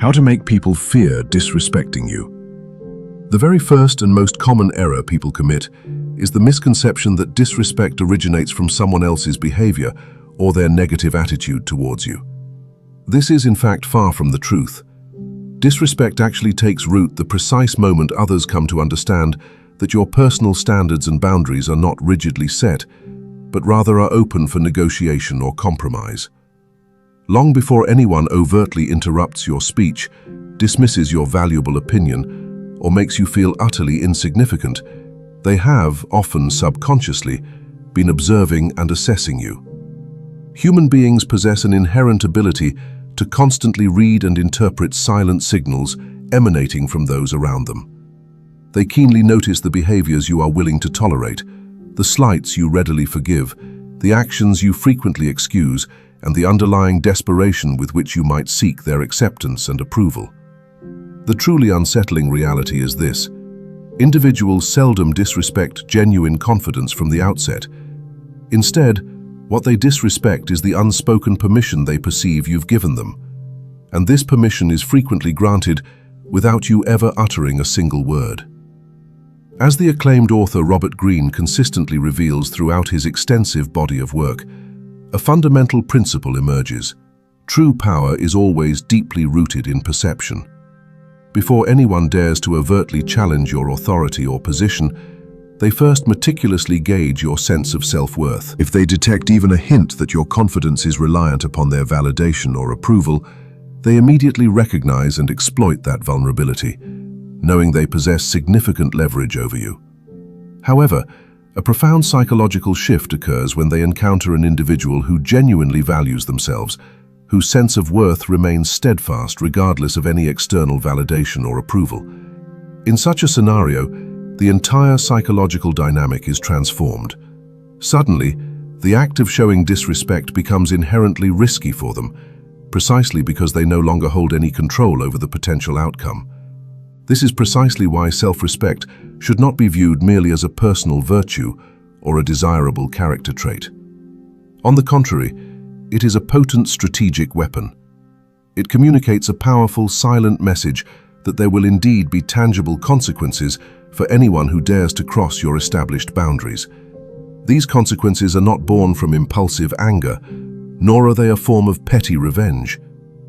How to make people fear disrespecting you. The very first and most common error people commit is the misconception that disrespect originates from someone else's behavior or their negative attitude towards you. This is in fact far from the truth. Disrespect actually takes root the precise moment others come to understand that your personal standards and boundaries are not rigidly set, but rather are open for negotiation or compromise. Long before anyone overtly interrupts your speech, dismisses your valuable opinion, or makes you feel utterly insignificant, they have, often subconsciously, been observing and assessing you. Human beings possess an inherent ability to constantly read and interpret silent signals emanating from those around them. They keenly notice the behaviors you are willing to tolerate, the slights you readily forgive, the actions you frequently excuse, and the underlying desperation with which you might seek their acceptance and approval. The truly unsettling reality is this: individuals seldom disrespect genuine confidence from the outset. Instead, what they disrespect is the unspoken permission they perceive you've given them. And this permission is frequently granted without you ever uttering a single word. As the acclaimed author Robert Greene consistently reveals throughout his extensive body of work, a fundamental principle emerges. True power is always deeply rooted in perception. Before anyone dares to overtly challenge your authority or position, they first meticulously gauge your sense of self-worth. If they detect even a hint that your confidence is reliant upon their validation or approval, they immediately recognize and exploit that vulnerability, knowing they possess significant leverage over you. However, a profound psychological shift occurs when they encounter an individual who genuinely values themselves, whose sense of worth remains steadfast regardless of any external validation or approval. In such a scenario, the entire psychological dynamic is transformed. Suddenly, the act of showing disrespect becomes inherently risky for them, precisely because they no longer hold any control over the potential outcome. This is precisely why self-respect should not be viewed merely as a personal virtue or a desirable character trait. On the contrary, it is a potent strategic weapon. It communicates a powerful, silent message that there will indeed be tangible consequences for anyone who dares to cross your established boundaries. These consequences are not born from impulsive anger, nor are they a form of petty revenge.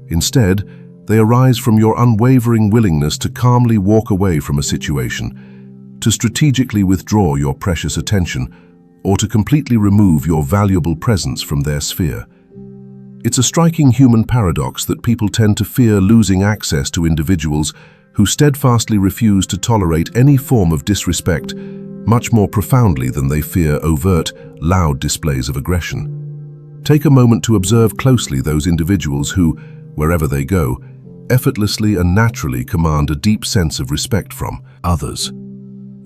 Instead, they arise from your unwavering willingness to calmly walk away from a situation, to strategically withdraw your precious attention, or to completely remove your valuable presence from their sphere. It's a striking human paradox that people tend to fear losing access to individuals who steadfastly refuse to tolerate any form of disrespect much more profoundly than they fear overt, loud displays of aggression. Take a moment to observe closely those individuals who, wherever they go, effortlessly and naturally command a deep sense of respect from others.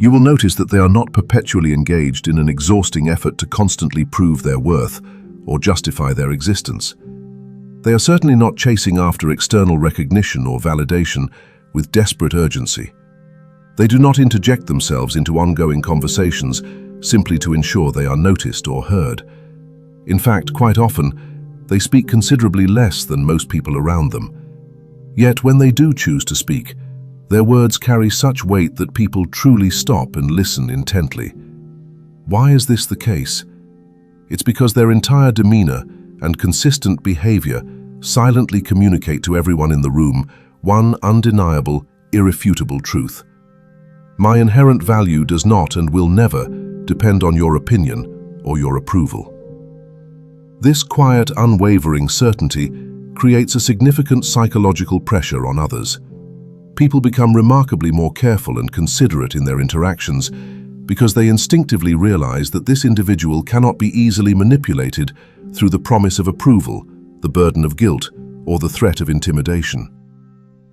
You will notice that they are not perpetually engaged in an exhausting effort to constantly prove their worth or justify their existence. They are certainly not chasing after external recognition or validation with desperate urgency. They do not interject themselves into ongoing conversations simply to ensure they are noticed or heard. In fact, quite often, they speak considerably less than most people around them. Yet when they do choose to speak, their words carry such weight that people truly stop and listen intently. Why is this the case? It's because their entire demeanor and consistent behavior silently communicate to everyone in the room one undeniable, irrefutable truth. My inherent value does not and will never depend on your opinion or your approval. This quiet, unwavering certainty creates a significant psychological pressure on others. People become remarkably more careful and considerate in their interactions because they instinctively realize that this individual cannot be easily manipulated through the promise of approval, the burden of guilt, or the threat of intimidation.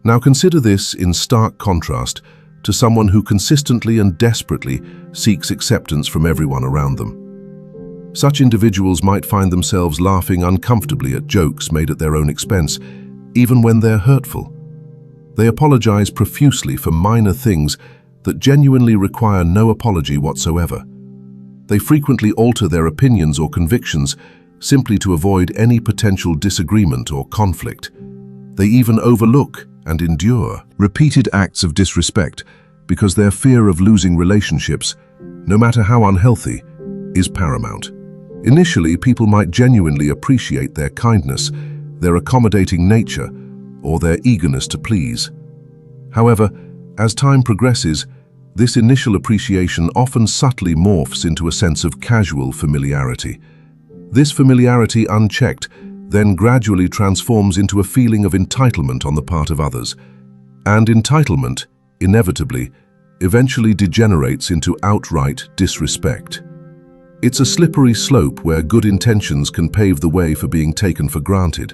Now consider this in stark contrast to someone who consistently and desperately seeks acceptance from everyone around them. Such individuals might find themselves laughing uncomfortably at jokes made at their own expense, even when they're hurtful. They apologize profusely for minor things that genuinely require no apology whatsoever. They frequently alter their opinions or convictions simply to avoid any potential disagreement or conflict. They even overlook and endure repeated acts of disrespect because their fear of losing relationships, no matter how unhealthy, is paramount. Initially, people might genuinely appreciate their kindness, their accommodating nature, or their eagerness to please. However, as time progresses, this initial appreciation often subtly morphs into a sense of casual familiarity. This familiarity, unchecked, then gradually transforms into a feeling of entitlement on the part of others. And entitlement, inevitably, eventually degenerates into outright disrespect. It's a slippery slope where good intentions can pave the way for being taken for granted.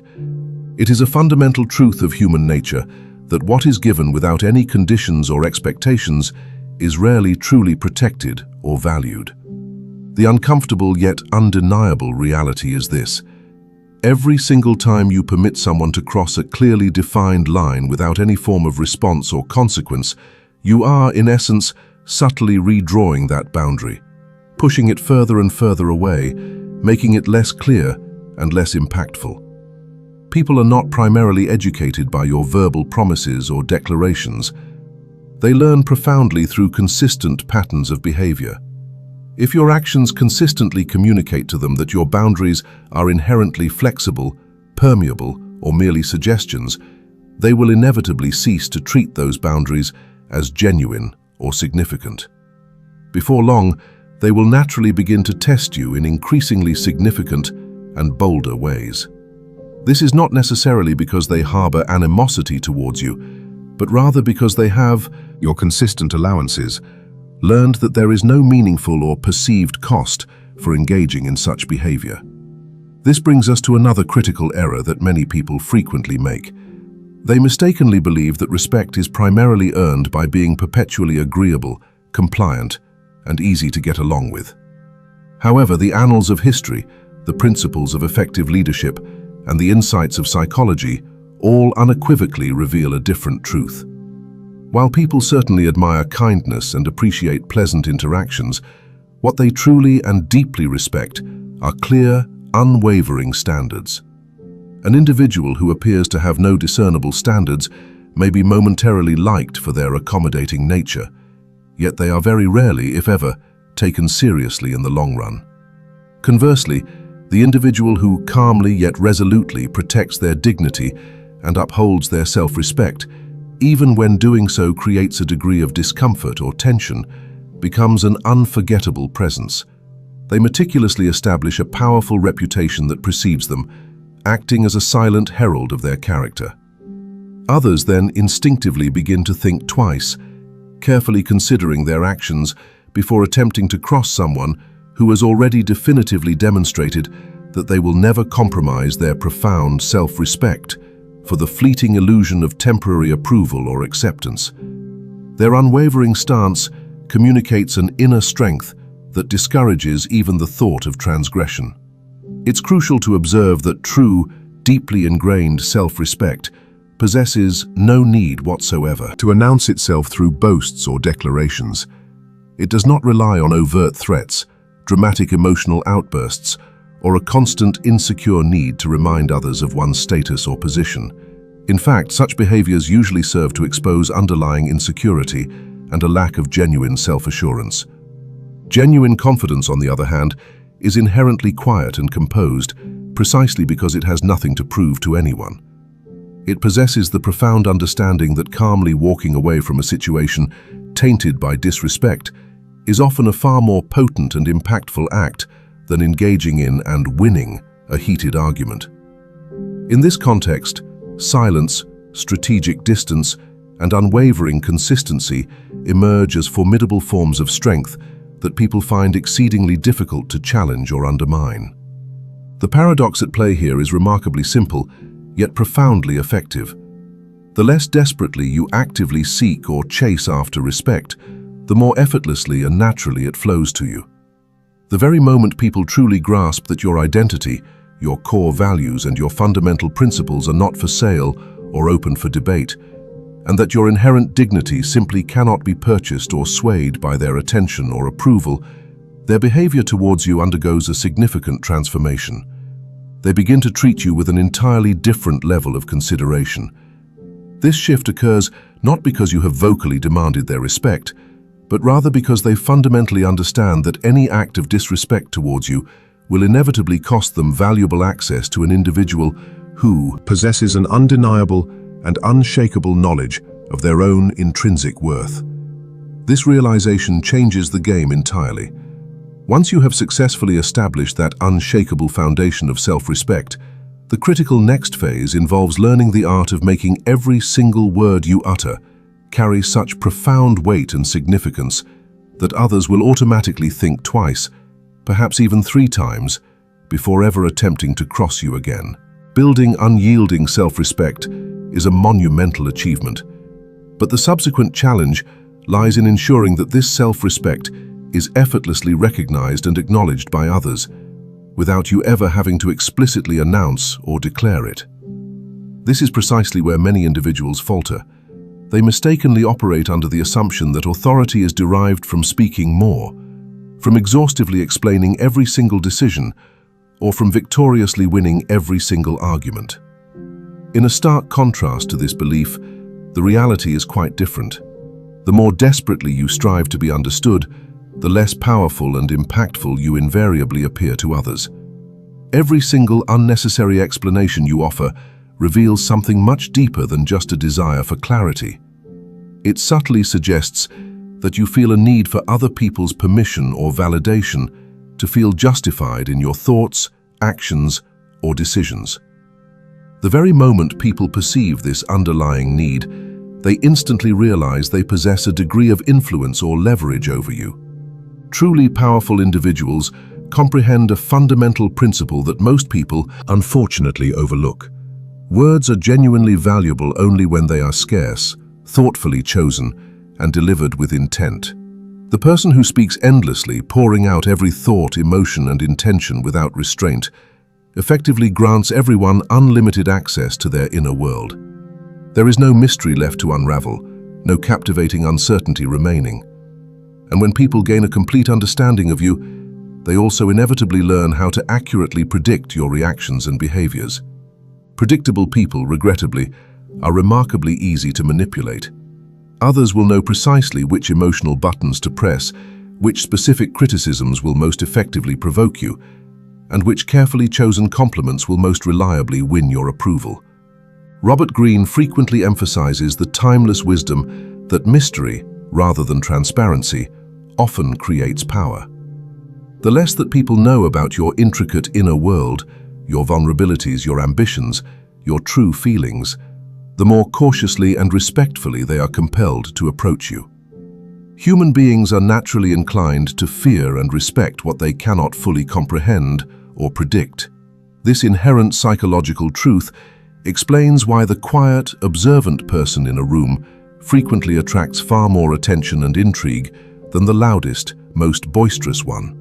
It is a fundamental truth of human nature that what is given without any conditions or expectations is rarely truly protected or valued. The uncomfortable yet undeniable reality is this: every single time you permit someone to cross a clearly defined line without any form of response or consequence, you are, in essence, subtly redrawing that boundary, pushing it further and further away, making it less clear and less impactful. People are not primarily educated by your verbal promises or declarations. They learn profoundly through consistent patterns of behavior. If your actions consistently communicate to them that your boundaries are inherently flexible, permeable, or merely suggestions, they will inevitably cease to treat those boundaries as genuine or significant. Before long, they will naturally begin to test you in increasingly significant and bolder ways. This is not necessarily because they harbor animosity towards you, but rather because they have, your consistent allowances, learned that there is no meaningful or perceived cost for engaging in such behavior. This brings us to another critical error that many people frequently make. They mistakenly believe that respect is primarily earned by being perpetually agreeable, compliant, and easy to get along with. However, the annals of history, the principles of effective leadership, and the insights of psychology all unequivocally reveal a different truth. While people certainly admire kindness and appreciate pleasant interactions, what they truly and deeply respect are clear, unwavering standards. An individual who appears to have no discernible standards may be momentarily liked for their accommodating nature, yet they are very rarely, if ever, taken seriously in the long run. Conversely, the individual who calmly yet resolutely protects their dignity and upholds their self-respect, even when doing so creates a degree of discomfort or tension, becomes an unforgettable presence. They meticulously establish a powerful reputation that precedes them, acting as a silent herald of their character. Others then instinctively begin to think twice, carefully considering their actions before attempting to cross someone who has already definitively demonstrated that they will never compromise their profound self-respect for the fleeting illusion of temporary approval or acceptance. Their unwavering stance communicates an inner strength that discourages even the thought of transgression. It's crucial to observe that true, deeply ingrained self-respect possesses no need whatsoever to announce itself through boasts or declarations. It does not rely on overt threats, dramatic emotional outbursts, or a constant insecure need to remind others of one's status or position. In fact, such behaviors usually serve to expose underlying insecurity and a lack of genuine self-assurance. Genuine confidence, on the other hand, is inherently quiet and composed precisely because it has nothing to prove to anyone. It possesses the profound understanding that calmly walking away from a situation tainted by disrespect is often a far more potent and impactful act than engaging in and winning a heated argument. In this context, silence, strategic distance, and unwavering consistency emerge as formidable forms of strength that people find exceedingly difficult to challenge or undermine. The paradox at play here is remarkably simple, yet profoundly effective. The less desperately you actively seek or chase after respect, the more effortlessly and naturally it flows to you. The very moment people truly grasp that your identity, your core values, and your fundamental principles are not for sale or open for debate, and that your inherent dignity simply cannot be purchased or swayed by their attention or approval, their behavior towards you undergoes a significant transformation. They begin to treat you with an entirely different level of consideration. This shift occurs not because you have vocally demanded their respect, but rather because they fundamentally understand that any act of disrespect towards you will inevitably cost them valuable access to an individual who possesses an undeniable and unshakable knowledge of their own intrinsic worth. This realization changes the game entirely. Once you have successfully established that unshakable foundation of self-respect, the critical next phase involves learning the art of making every single word you utter carry such profound weight and significance that others will automatically think twice, perhaps even 3 times, before ever attempting to cross you again. Building unyielding self-respect is a monumental achievement, but the subsequent challenge lies in ensuring that this self-respect is effortlessly recognized and acknowledged by others, without you ever having to explicitly announce or declare it. This is precisely where many individuals falter. They mistakenly operate under the assumption that authority is derived from speaking more, from exhaustively explaining every single decision, or from victoriously winning every single argument. In a stark contrast to this belief, the reality is quite different. The more desperately you strive to be understood, the less powerful and impactful you invariably appear to others. Every single unnecessary explanation you offer reveals something much deeper than just a desire for clarity. It subtly suggests that you feel a need for other people's permission or validation to feel justified in your thoughts, actions, or decisions. The very moment people perceive this underlying need, they instantly realize they possess a degree of influence or leverage over you. Truly powerful individuals comprehend a fundamental principle that most people unfortunately overlook. Words are genuinely valuable only when they are scarce, thoughtfully chosen, and delivered with intent. The person who speaks endlessly, pouring out every thought, emotion, and intention without restraint, effectively grants everyone unlimited access to their inner world. There is no mystery left to unravel, no captivating uncertainty remaining. And when people gain a complete understanding of you, they also inevitably learn how to accurately predict your reactions and behaviors. Predictable people, regrettably, are remarkably easy to manipulate. Others will know precisely which emotional buttons to press, which specific criticisms will most effectively provoke you, and which carefully chosen compliments will most reliably win your approval. Robert Greene frequently emphasizes the timeless wisdom that mystery, rather than transparency, often creates power. The less that people know about your intricate inner world, your vulnerabilities, your ambitions, your true feelings, the more cautiously and respectfully they are compelled to approach you. Human beings are naturally inclined to fear and respect what they cannot fully comprehend or predict. This inherent psychological truth explains why the quiet, observant person in a room frequently attracts far more attention and intrigue than the loudest, most boisterous one.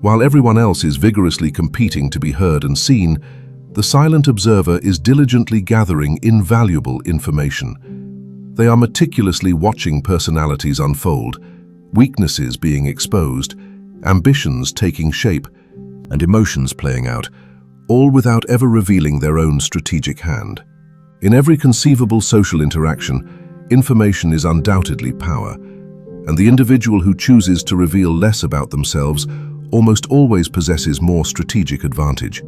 While everyone else is vigorously competing to be heard and seen, the silent observer is diligently gathering invaluable information. They are meticulously watching personalities unfold, weaknesses being exposed, ambitions taking shape, and emotions playing out, all without ever revealing their own strategic hand. In every conceivable social interaction, information is undoubtedly power, and the individual who chooses to reveal less about themselves almost always possesses more strategic advantage.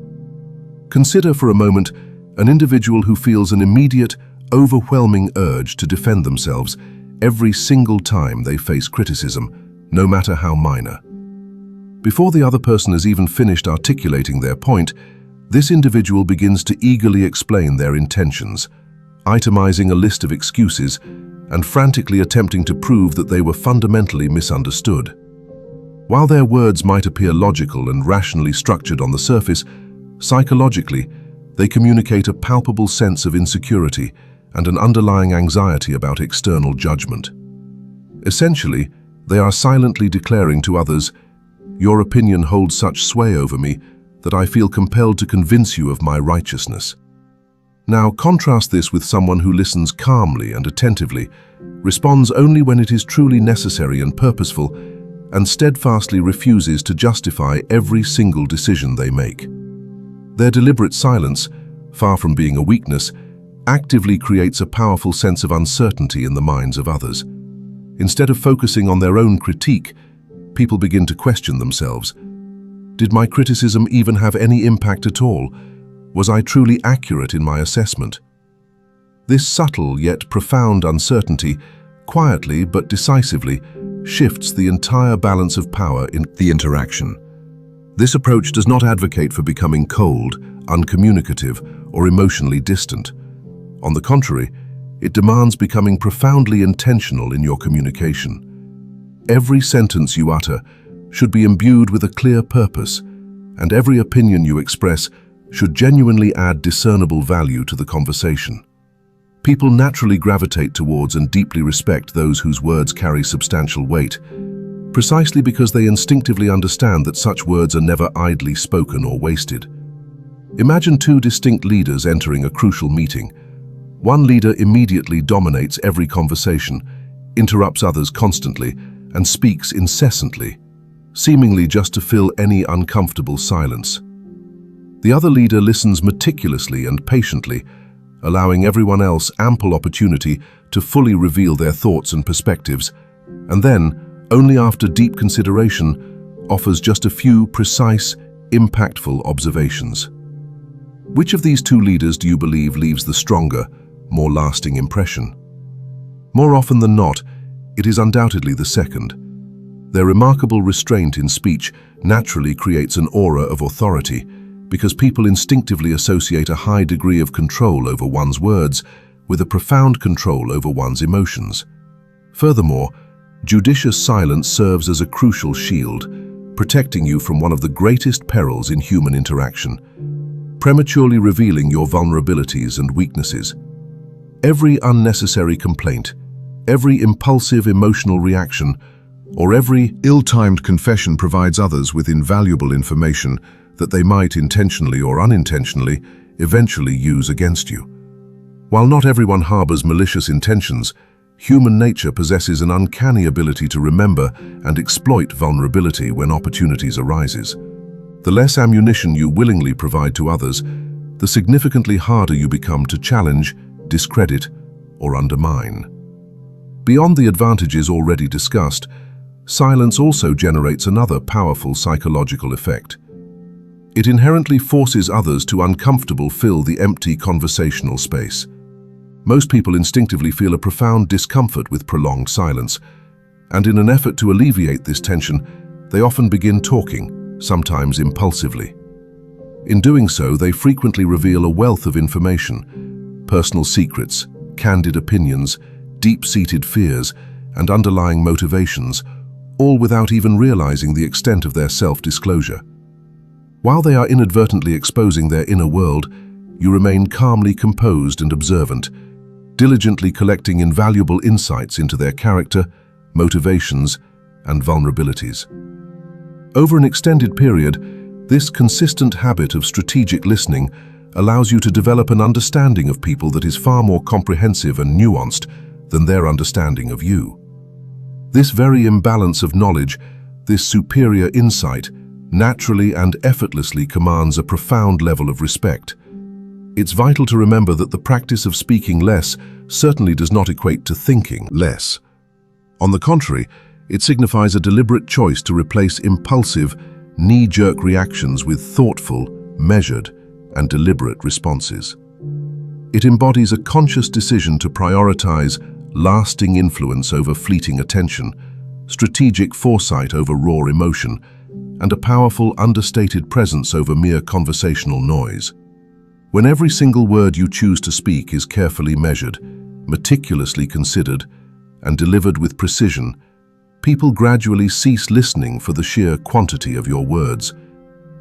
Consider for a moment an individual who feels an immediate, overwhelming urge to defend themselves every single time they face criticism, no matter how minor. Before the other person has even finished articulating their point, this individual begins to eagerly explain their intentions, itemizing a list of excuses and frantically attempting to prove that they were fundamentally misunderstood. While their words might appear logical and rationally structured on the surface, psychologically, they communicate a palpable sense of insecurity and an underlying anxiety about external judgment. Essentially, they are silently declaring to others, "Your opinion holds such sway over me that I feel compelled to convince you of my righteousness." Now, contrast this with someone who listens calmly and attentively, responds only when it is truly necessary and purposeful, and steadfastly refuses to justify every single decision they make. Their deliberate silence, far from being a weakness, actively creates a powerful sense of uncertainty in the minds of others. Instead of focusing on their own critique, people begin to question themselves. Did my criticism even have any impact at all? Was I truly accurate in my assessment? This subtle yet profound uncertainty, quietly but decisively, shifts the entire balance of power in the interaction. This approach does not advocate for becoming cold, uncommunicative, or emotionally distant. On the contrary, it demands becoming profoundly intentional in your communication. Every sentence you utter should be imbued with a clear purpose, and every opinion you express should genuinely add discernible value to the conversation. People naturally gravitate towards and deeply respect those whose words carry substantial weight, precisely because they instinctively understand that such words are never idly spoken or wasted. Imagine two distinct leaders entering a crucial meeting. One leader immediately dominates every conversation, interrupts others constantly, and speaks incessantly, seemingly just to fill any uncomfortable silence. The other leader listens meticulously and patiently, allowing everyone else ample opportunity to fully reveal their thoughts and perspectives, and then, only after deep consideration, offers just a few precise, impactful observations. Which of these two leaders do you believe leaves the stronger, more lasting impression? More often than not, it is undoubtedly the second. Their remarkable restraint in speech naturally creates an aura of authority, because people instinctively associate a high degree of control over one's words with a profound control over one's emotions. Furthermore, judicious silence serves as a crucial shield, protecting you from one of the greatest perils in human interaction: prematurely revealing your vulnerabilities and weaknesses. Every unnecessary complaint, every impulsive emotional reaction, or every ill-timed confession provides others with invaluable information that they might intentionally or unintentionally eventually use against you. While not everyone harbors malicious intentions, human nature possesses an uncanny ability to remember and exploit vulnerability when opportunities arises. The less ammunition you willingly provide to others, the significantly harder you become to challenge, discredit, or undermine. Beyond the advantages already discussed, silence also generates another powerful psychological effect. It inherently forces others to uncomfortably fill the empty conversational space. Most people instinctively feel a profound discomfort with prolonged silence, and in an effort to alleviate this tension, they often begin talking, sometimes impulsively. In doing so, they frequently reveal a wealth of information: personal secrets, candid opinions, deep-seated fears, and underlying motivations, all without even realizing the extent of their self-disclosure. While they are inadvertently exposing their inner world, you remain calmly composed and observant, diligently collecting invaluable insights into their character, motivations, and vulnerabilities. Over an extended period, this consistent habit of strategic listening allows you to develop an understanding of people that is far more comprehensive and nuanced than their understanding of you. This very imbalance of knowledge, this superior insight, naturally and effortlessly commands a profound level of respect. It's vital to remember that the practice of speaking less certainly does not equate to thinking less. On the contrary, it signifies a deliberate choice to replace impulsive, knee-jerk reactions with thoughtful, measured, and deliberate responses. It embodies a conscious decision to prioritize lasting influence over fleeting attention, strategic foresight over raw emotion, and a powerful, understated presence over mere conversational noise. When every single word you choose to speak is carefully measured, meticulously considered, and delivered with precision, people gradually cease listening for the sheer quantity of your words.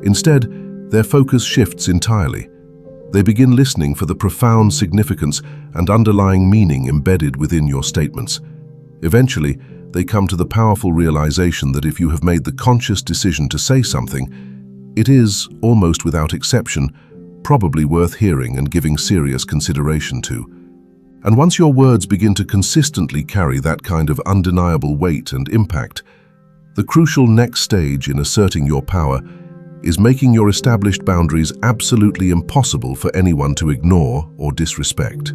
Instead, their focus shifts entirely. They begin listening for the profound significance and underlying meaning embedded within your statements. Eventually, they come to the powerful realization that if you have made the conscious decision to say something, it is, almost without exception, probably worth hearing and giving serious consideration to. And once your words begin to consistently carry that kind of undeniable weight and impact, the crucial next stage in asserting your power is making your established boundaries absolutely impossible for anyone to ignore or disrespect.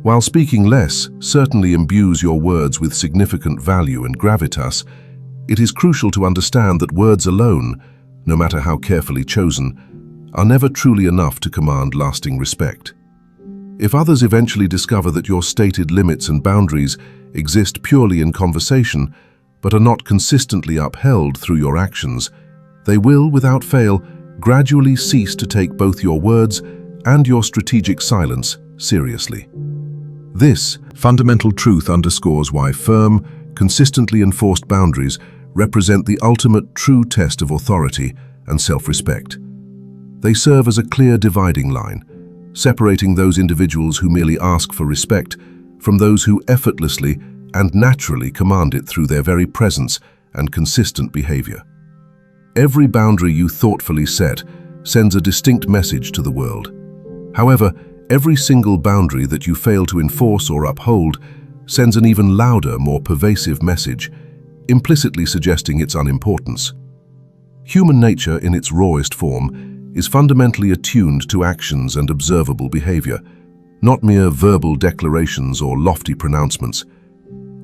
While speaking less certainly imbues your words with significant value and gravitas, it is crucial to understand that words alone, no matter how carefully chosen, are never truly enough to command lasting respect. If others eventually discover that your stated limits and boundaries exist purely in conversation, but are not consistently upheld through your actions, they will, without fail, gradually cease to take both your words and your strategic silence seriously. This fundamental truth underscores why firm, consistently enforced boundaries represent the ultimate true test of authority and self-respect. They serve as a clear dividing line, separating those individuals who merely ask for respect from those who effortlessly and naturally command it through their very presence and consistent behavior. Every boundary you thoughtfully set sends a distinct message to the world. However, every single boundary that you fail to enforce or uphold sends an even louder, more pervasive message, implicitly suggesting its unimportance. Human nature, in its rawest form, is fundamentally attuned to actions and observable behavior, not mere verbal declarations or lofty pronouncements.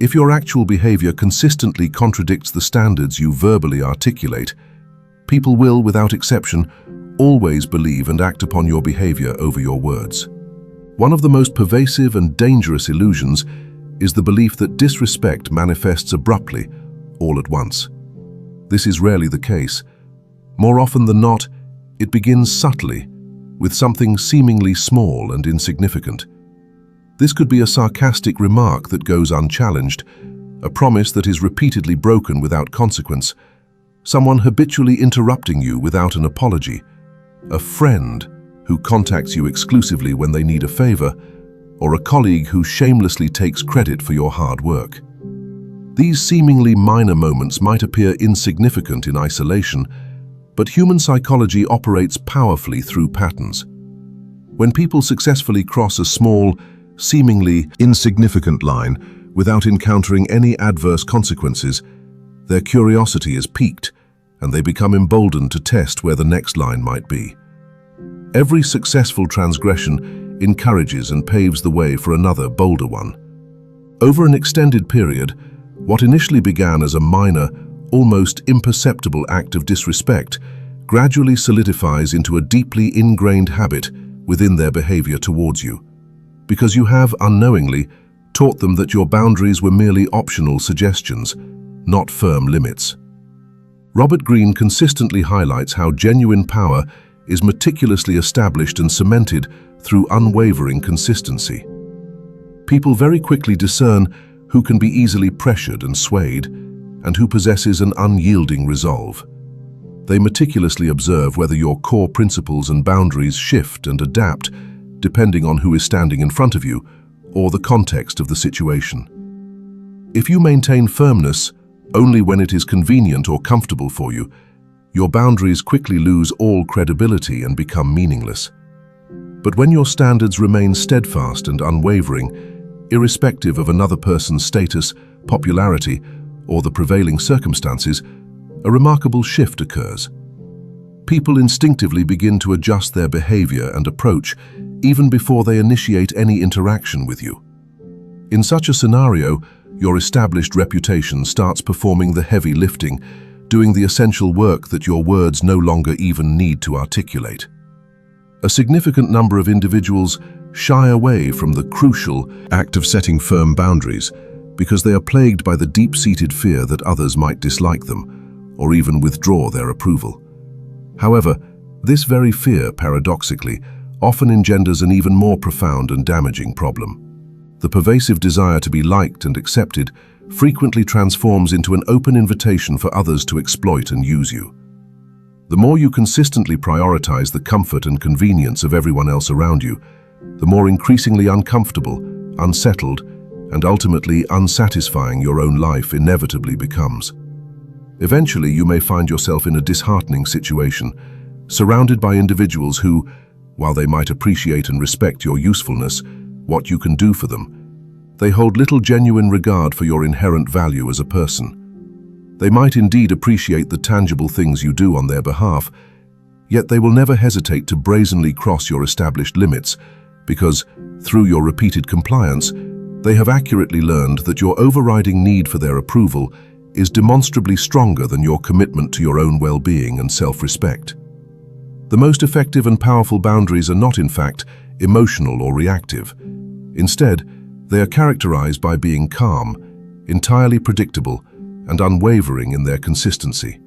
If your actual behavior consistently contradicts the standards you verbally articulate, people will, without exception, always believe and act upon your behavior over your words. One of the most pervasive and dangerous illusions is the belief that disrespect manifests abruptly, all at once. This is rarely the case. More often than not, it begins subtly, with something seemingly small and insignificant. This could be a sarcastic remark that goes unchallenged, a promise that is repeatedly broken without consequence, someone habitually interrupting you without an apology, a friend who contacts you exclusively when they need a favor, or a colleague who shamelessly takes credit for your hard work. These seemingly minor moments might appear insignificant in isolation, but human psychology operates powerfully through patterns. When people successfully cross a small, seemingly insignificant line without encountering any adverse consequences, their curiosity is piqued, and they become emboldened to test where the next line might be. Every successful transgression encourages and paves the way for another, bolder one. Over an extended period, what initially began as a minor, almost imperceptible act of disrespect gradually solidifies into a deeply ingrained habit within their behavior towards you, because you have, unknowingly, taught them that your boundaries were merely optional suggestions, not firm limits. Robert Greene consistently highlights how genuine power is meticulously established and cemented through unwavering consistency. People very quickly discern who can be easily pressured and swayed, and who possesses an unyielding resolve. They meticulously observe whether your core principles and boundaries shift and adapt depending on who is standing in front of you or the context of the situation. If you maintain firmness only when it is convenient or comfortable for you, your boundaries quickly lose all credibility and become meaningless. But when your standards remain steadfast and unwavering, irrespective of another person's status, popularity, or the prevailing circumstances, a remarkable shift occurs. People instinctively begin to adjust their behavior and approach even before they initiate any interaction with you. In such a scenario, your established reputation starts performing the heavy lifting, doing the essential work that your words no longer even need to articulate. A significant number of individuals shy away from the crucial act of setting firm boundaries because they are plagued by the deep-seated fear that others might dislike them or even withdraw their approval. However, this very fear, paradoxically, often engenders an even more profound and damaging problem. The pervasive desire to be liked and accepted frequently transforms into an open invitation for others to exploit and use you. The more you consistently prioritize the comfort and convenience of everyone else around you, the more increasingly uncomfortable, unsettled, and ultimately unsatisfying your own life inevitably becomes. Eventually, you may find yourself in a disheartening situation, surrounded by individuals who, while they might appreciate and respect your usefulness, what you can do for them, they hold little genuine regard for your inherent value as a person. They might indeed appreciate the tangible things you do on their behalf, Yet they will never hesitate to brazenly cross your established limits because, through your repeated compliance, they have accurately learned that your overriding need for their approval is demonstrably stronger than your commitment to your own well-being and self-respect. The most effective and powerful boundaries are not, in fact, emotional or reactive. Instead, they are characterized by being calm, entirely predictable, and unwavering in their consistency.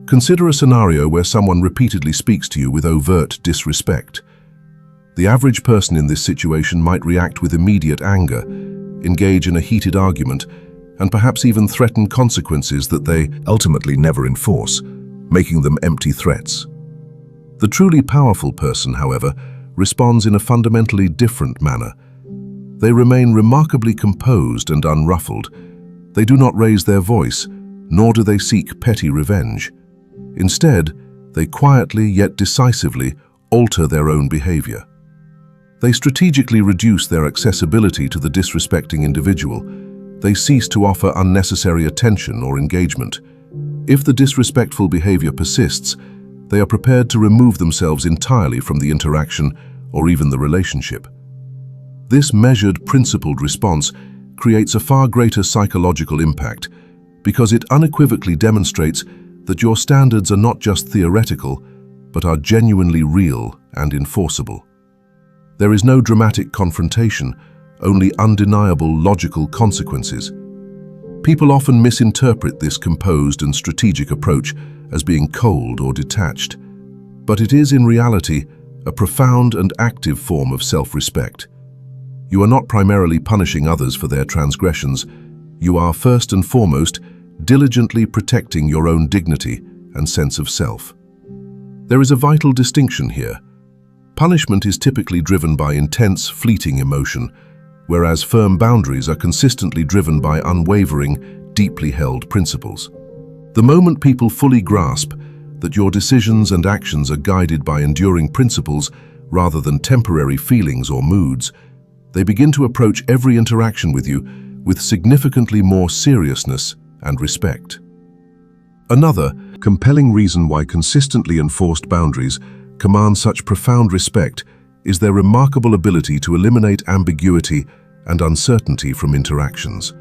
Consider a scenario where someone repeatedly speaks to you with overt disrespect. The average person in this situation might react with immediate anger, engage in a heated argument, and perhaps even threaten consequences that they ultimately never enforce, making them empty threats. The truly powerful person, however, responds in a fundamentally different manner. They remain remarkably composed and unruffled. They do not raise their voice, nor do they seek petty revenge. Instead, they quietly yet decisively alter their own behavior. They strategically reduce their accessibility to the disrespecting individual. They cease to offer unnecessary attention or engagement. If the disrespectful behavior persists, they are prepared to remove themselves entirely from the interaction or even the relationship. This measured, principled response creates a far greater psychological impact because it unequivocally demonstrates that your standards are not just theoretical, but are genuinely real and enforceable. There is no dramatic confrontation, only undeniable logical consequences. People often misinterpret this composed and strategic approach as being cold or detached, but it is in reality a profound and active form of self-respect. You are not primarily punishing others for their transgressions. You are first and foremost diligently protecting your own dignity and sense of self. There is a vital distinction here. Punishment is typically driven by intense, fleeting emotion, whereas firm boundaries are consistently driven by unwavering, deeply held principles. The moment people fully grasp that your decisions and actions are guided by enduring principles rather than temporary feelings or moods, they begin to approach every interaction with you with significantly more seriousness and respect. Another compelling reason why consistently enforced boundaries command such profound respect is their remarkable ability to eliminate ambiguity and uncertainty from interactions.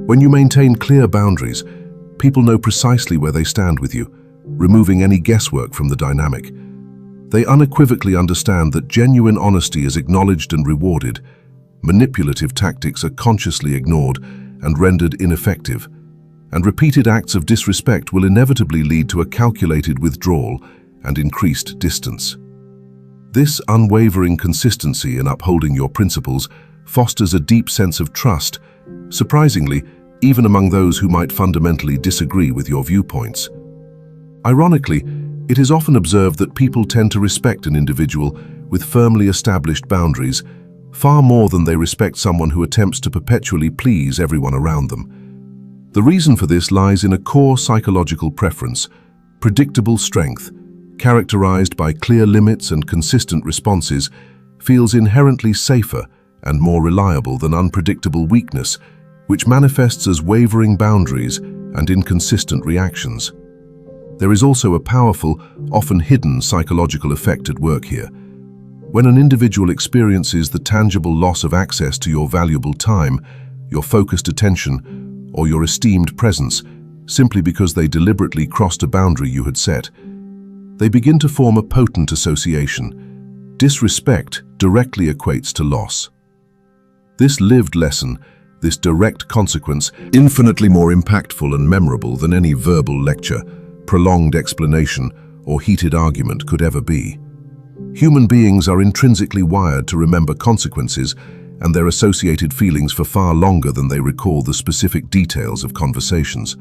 When you maintain clear boundaries, people know precisely where they stand with you, removing any guesswork from the dynamic. They unequivocally understand that genuine honesty is acknowledged and rewarded. Manipulative tactics are consciously ignored and rendered ineffective, and repeated acts of disrespect will inevitably lead to a calculated withdrawal and increased distance. This unwavering consistency in upholding your principles fosters a deep sense of trust, surprisingly, even among those who might fundamentally disagree with your viewpoints. Ironically, it is often observed that people tend to respect an individual with firmly established boundaries far more than they respect someone who attempts to perpetually please everyone around them. The reason for this lies in a core psychological preference: predictable strength, characterized by clear limits and consistent responses, feels inherently safer and more reliable than unpredictable weakness, which manifests as wavering boundaries and inconsistent reactions. There is also a powerful, often hidden psychological effect at work here. When an individual experiences the tangible loss of access to your valuable time, your focused attention, or your esteemed presence, simply because they deliberately crossed a boundary you had set, they begin to form a potent association. Disrespect directly equates to loss. This lived lesson, this direct consequence, infinitely more impactful and memorable than any verbal lecture, prolonged explanation, or heated argument could ever be. Human beings are intrinsically wired to remember consequences and their associated feelings for far longer than they recall the specific details of conversations.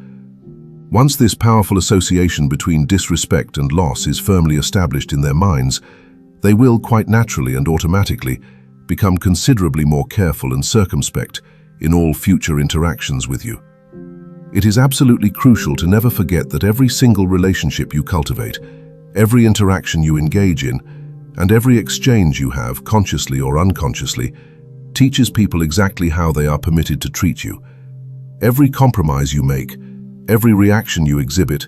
Once this powerful association between disrespect and loss is firmly established in their minds, they will, quite naturally and automatically, become considerably more careful and circumspect in all future interactions with you. It is absolutely crucial to never forget that every single relationship you cultivate, every interaction you engage in, and every exchange you have, consciously or unconsciously, teaches people exactly how they are permitted to treat you. Every compromise you make, every reaction you exhibit,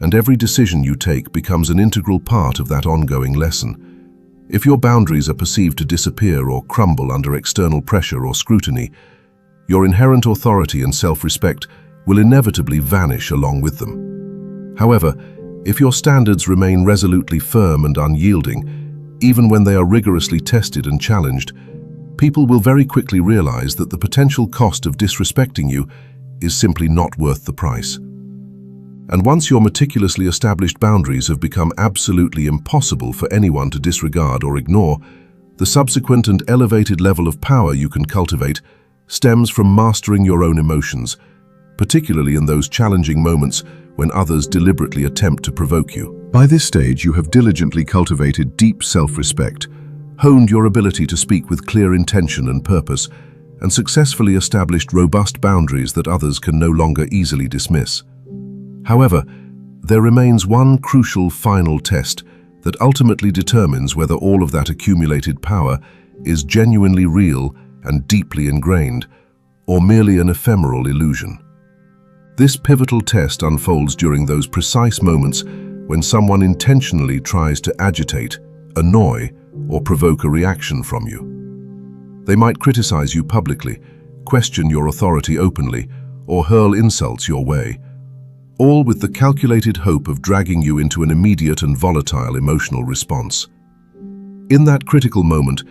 and every decision you take becomes an integral part of that ongoing lesson. If your boundaries are perceived to disappear or crumble under external pressure or scrutiny, your inherent authority and self-respect will inevitably vanish along with them. However, if your standards remain resolutely firm and unyielding, even when they are rigorously tested and challenged, people will very quickly realize that the potential cost of disrespecting you is simply not worth the price. And once your meticulously established boundaries have become absolutely impossible for anyone to disregard or ignore, the subsequent and elevated level of power you can cultivate stems from mastering your own emotions, particularly in those challenging moments when others deliberately attempt to provoke you. By this stage, you have diligently cultivated deep self-respect, honed your ability to speak with clear intention and purpose, and successfully established robust boundaries that others can no longer easily dismiss. However, there remains one crucial final test that ultimately determines whether all of that accumulated power is genuinely real and deeply ingrained, or merely an ephemeral illusion. This pivotal test unfolds during those precise moments when someone intentionally tries to agitate, annoy, or provoke a reaction from you. They might criticize you publicly, question your authority openly, or hurl insults your way, all with the calculated hope of dragging you into an immediate and volatile emotional response. In that critical moment,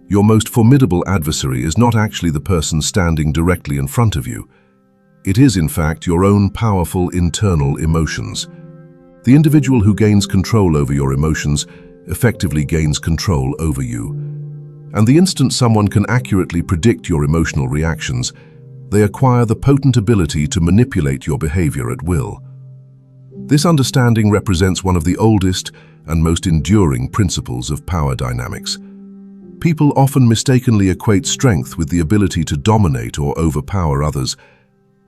your most formidable adversary is not actually the person standing directly in front of you. It is, in fact, your own powerful internal emotions. The individual who gains control over your emotions effectively gains control over you. And the instant someone can accurately predict your emotional reactions, they acquire the potent ability to manipulate your behavior at will. This understanding represents one of the oldest and most enduring principles of power dynamics. People often mistakenly equate strength with the ability to dominate or overpower others,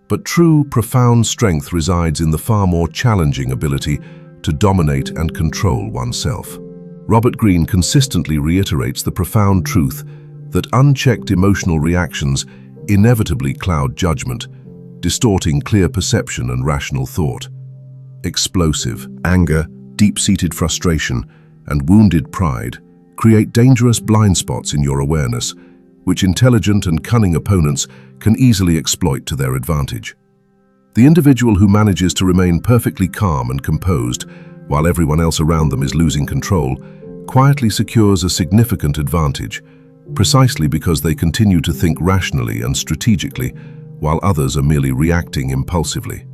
but true, profound strength resides in the far more challenging ability to dominate and control oneself. Robert Greene consistently reiterates the profound truth that unchecked emotional reactions inevitably cloud judgment, distorting clear perception and rational thought. Explosive anger, deep-seated frustration, and wounded pride create dangerous blind spots in your awareness, which intelligent and cunning opponents can easily exploit to their advantage. The individual who manages to remain perfectly calm and composed while everyone else around them is losing control quietly secures a significant advantage, precisely because they continue to think rationally and strategically while others are merely reacting impulsively.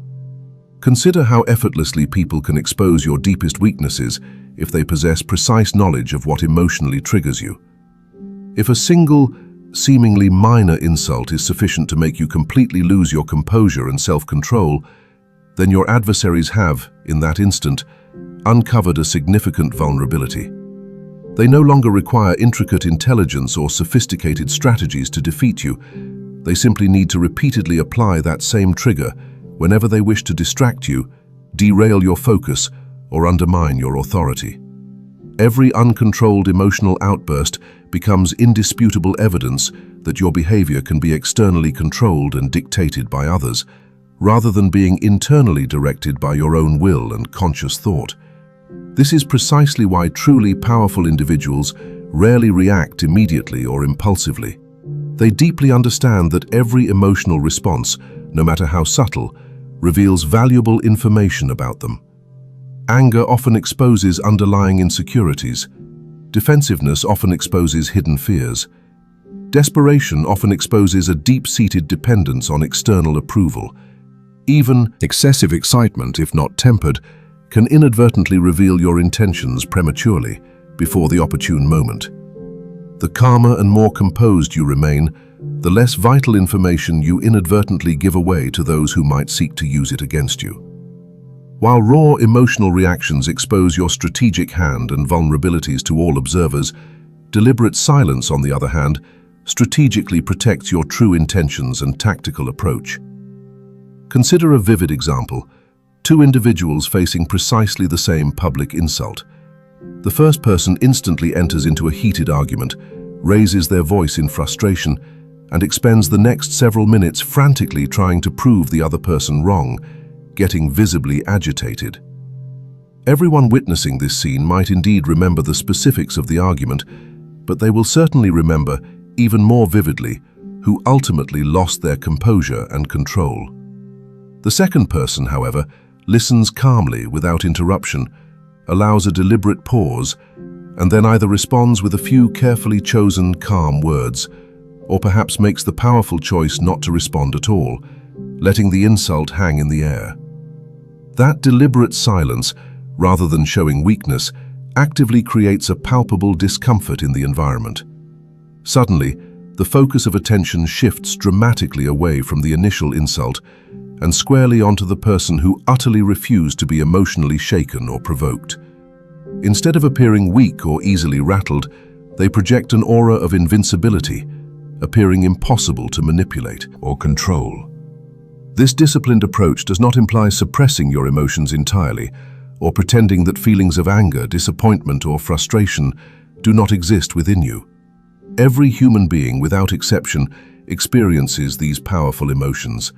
Consider how effortlessly people can expose your deepest weaknesses if they possess precise knowledge of what emotionally triggers you. If a single, seemingly minor insult is sufficient to make you completely lose your composure and self-control, then your adversaries have, in that instant, uncovered a significant vulnerability. They no longer require intricate intelligence or sophisticated strategies to defeat you. They simply need to repeatedly apply that same trigger whenever they wish to distract you, derail your focus, or undermine your authority. Every uncontrolled emotional outburst becomes indisputable evidence that your behavior can be externally controlled and dictated by others, rather than being internally directed by your own will and conscious thought. This is precisely why truly powerful individuals rarely react immediately or impulsively. They deeply understand that every emotional response, no matter how subtle, reveals valuable information about them. Anger often exposes underlying insecurities. Defensiveness often exposes hidden fears. Desperation often exposes a deep-seated dependence on external approval. Even excessive excitement, if not tempered, can inadvertently reveal your intentions prematurely, before the opportune moment. The calmer and more composed you remain, the less vital information you inadvertently give away to those who might seek to use it against you. While raw emotional reactions expose your strategic hand and vulnerabilities to all observers, deliberate silence, on the other hand, strategically protects your true intentions and tactical approach. Consider a vivid example: two individuals facing precisely the same public insult. The first person instantly enters into a heated argument, raises their voice in frustration, and expends the next several minutes frantically trying to prove the other person wrong, getting visibly agitated. Everyone witnessing this scene might indeed remember the specifics of the argument, but they will certainly remember, even more vividly, who ultimately lost their composure and control. The second person, however, listens calmly without interruption, allows a deliberate pause, and then either responds with a few carefully chosen calm words, or perhaps makes the powerful choice not to respond at all, letting the insult hang in the air. That deliberate silence, rather than showing weakness, actively creates a palpable discomfort in the environment. Suddenly, the focus of attention shifts dramatically away from the initial insult and squarely onto the person who utterly refused to be emotionally shaken or provoked. Instead of appearing weak or easily rattled, they project an aura of invincibility, appearing impossible to manipulate or control. This disciplined approach does not imply suppressing your emotions entirely or pretending that feelings of anger, disappointment, or frustration do not exist within you. Every human being, without exception, experiences these powerful emotions.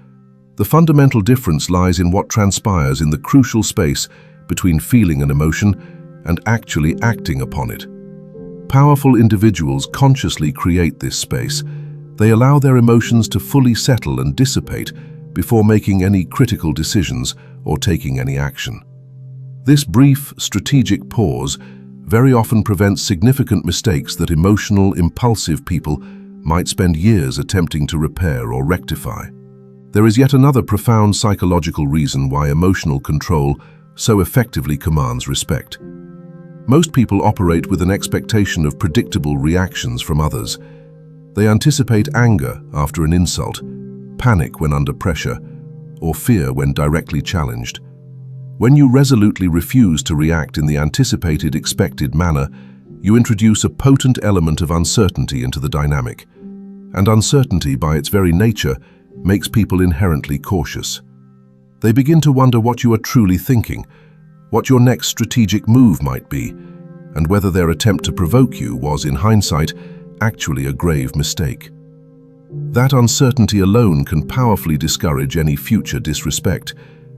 The fundamental difference lies in what transpires in the crucial space between feeling an emotion and actually acting upon it. Powerful individuals consciously create this space. They allow their emotions to fully settle and dissipate before making any critical decisions or taking any action. This brief, strategic pause very often prevents significant mistakes that emotional, impulsive people might spend years attempting to repair or rectify. There is yet another profound psychological reason why emotional control so effectively commands respect. Most people operate with an expectation of predictable reactions from others. They anticipate anger after an insult, panic when under pressure, or fear when directly challenged. When you resolutely refuse to react in the anticipated, expected manner, you introduce a potent element of uncertainty into the dynamic. And uncertainty, by its very nature, makes people inherently cautious. They begin to wonder what you are truly thinking, what your next strategic move might be, and whether their attempt to provoke you was, in hindsight, actually a grave mistake. That uncertainty alone can powerfully discourage any future disrespect,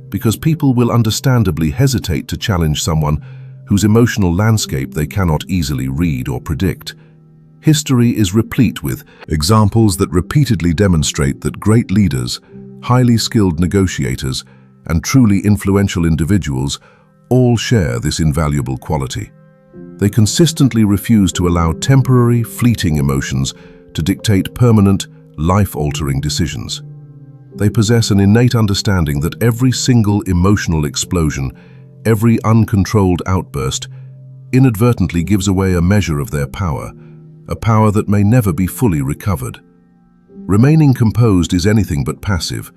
because people will understandably hesitate to challenge someone whose emotional landscape they cannot easily read or predict. History is replete with examples that repeatedly demonstrate that great leaders, highly skilled negotiators, and truly influential individuals all share this invaluable quality. They consistently refuse to allow temporary, fleeting emotions to dictate permanent, life-altering decisions. They possess an innate understanding that every single emotional explosion, every uncontrolled outburst, inadvertently gives away a measure of their power, a power that may never be fully recovered. Remaining composed is anything but passive.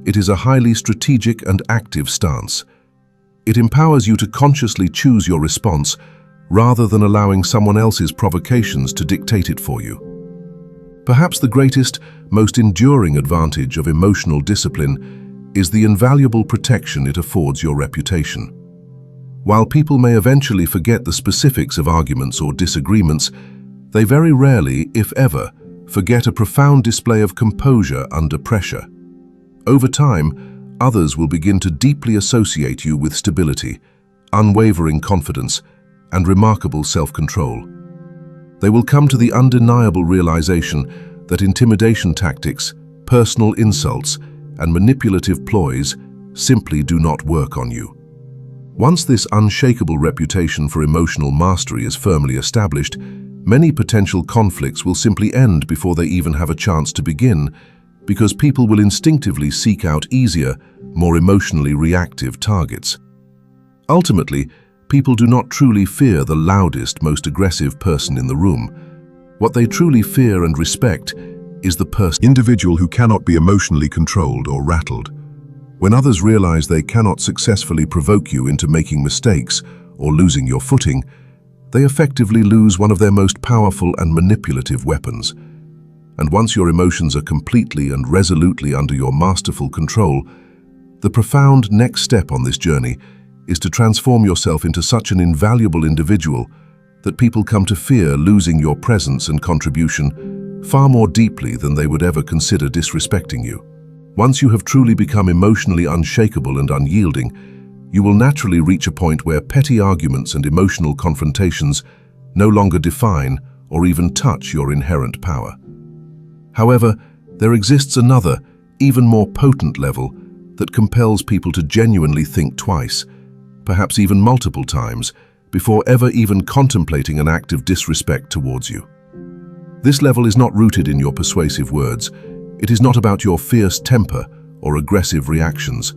It is a highly strategic and active stance. It empowers you to consciously choose your response rather than allowing someone else's provocations to dictate it for you. Perhaps the greatest, most enduring advantage of emotional discipline is the invaluable protection it affords your reputation. While people may eventually forget the specifics of arguments or disagreements, they very rarely, if ever, forget a profound display of composure under pressure. Over time, others will begin to deeply associate you with stability, unwavering confidence, and remarkable self-control. They will come to the undeniable realization that intimidation tactics, personal insults, and manipulative ploys simply do not work on you. Once this unshakable reputation for emotional mastery is firmly established, many potential conflicts will simply end before they even have a chance to begin, because people will instinctively seek out easier, more emotionally reactive targets. Ultimately, people do not truly fear the loudest, most aggressive person in the room. What they truly fear and respect is the individual who cannot be emotionally controlled or rattled. When others realize they cannot successfully provoke you into making mistakes or losing your footing, they effectively lose one of their most powerful and manipulative weapons. And once your emotions are completely and resolutely under your masterful control, the profound next step on this journey is to transform yourself into such an invaluable individual that people come to fear losing your presence and contribution far more deeply than they would ever consider disrespecting you. Once you have truly become emotionally unshakable and unyielding, You will naturally reach a point where petty arguments and emotional confrontations no longer define or even touch your inherent power. However, there exists another, even more potent level that compels people to genuinely think twice, perhaps even multiple times, before ever even contemplating an act of disrespect towards you. This level is not rooted in your persuasive words. It is not about your fierce temper or aggressive reactions.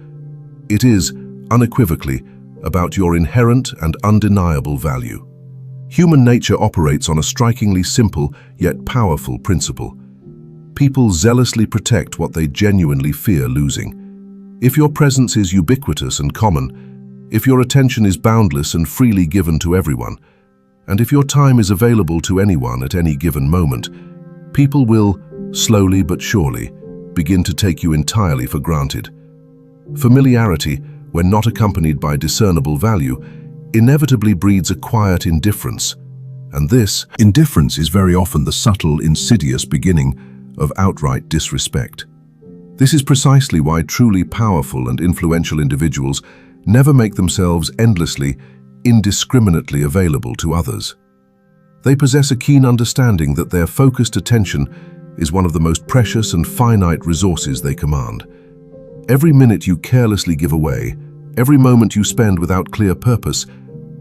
It is, unequivocally, about your inherent and undeniable value. Human nature operates on a strikingly simple yet powerful principle. People zealously protect what they genuinely fear losing. If your presence is ubiquitous and common, if your attention is boundless and freely given to everyone, and if your time is available to anyone at any given moment, people will, slowly but surely, begin to take you entirely for granted. Familiarity, when not accompanied by discernible value, inevitably breeds a quiet indifference, and this indifference is very often the subtle, insidious beginning of outright disrespect. This is precisely why truly powerful and influential individuals never make themselves endlessly, indiscriminately available to others. They possess a keen understanding that their focused attention is one of the most precious and finite resources they command. Every minute you carelessly give away, every moment you spend without clear purpose,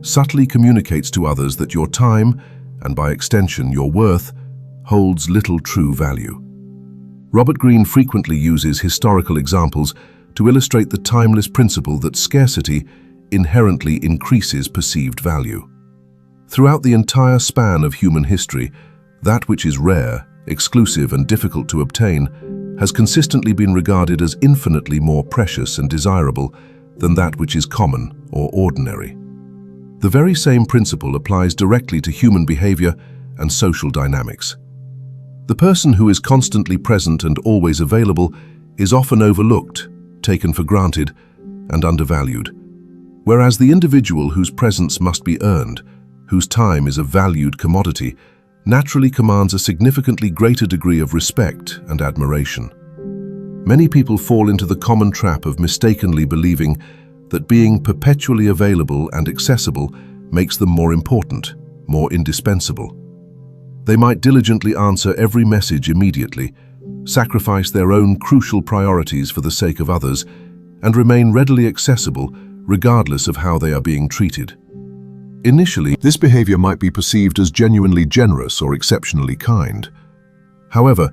subtly communicates to others that your time, and by extension your worth, holds little true value. Robert Greene frequently uses historical examples to illustrate the timeless principle that scarcity inherently increases perceived value. Throughout the entire span of human history, that which is rare, exclusive, and difficult to obtain has consistently been regarded as infinitely more precious and desirable than that which is common or ordinary. The very same principle applies directly to human behavior and social dynamics. The person who is constantly present and always available is often overlooked, taken for granted, and undervalued, whereas the individual whose presence must be earned, whose time is a valued commodity, naturally commands a significantly greater degree of respect and admiration. Many people fall into the common trap of mistakenly believing that being perpetually available and accessible makes them more important, more indispensable. They might diligently answer every message immediately, sacrifice their own crucial priorities for the sake of others, and remain readily accessible regardless of how they are being treated. Initially, this behavior might be perceived as genuinely generous or exceptionally kind. However,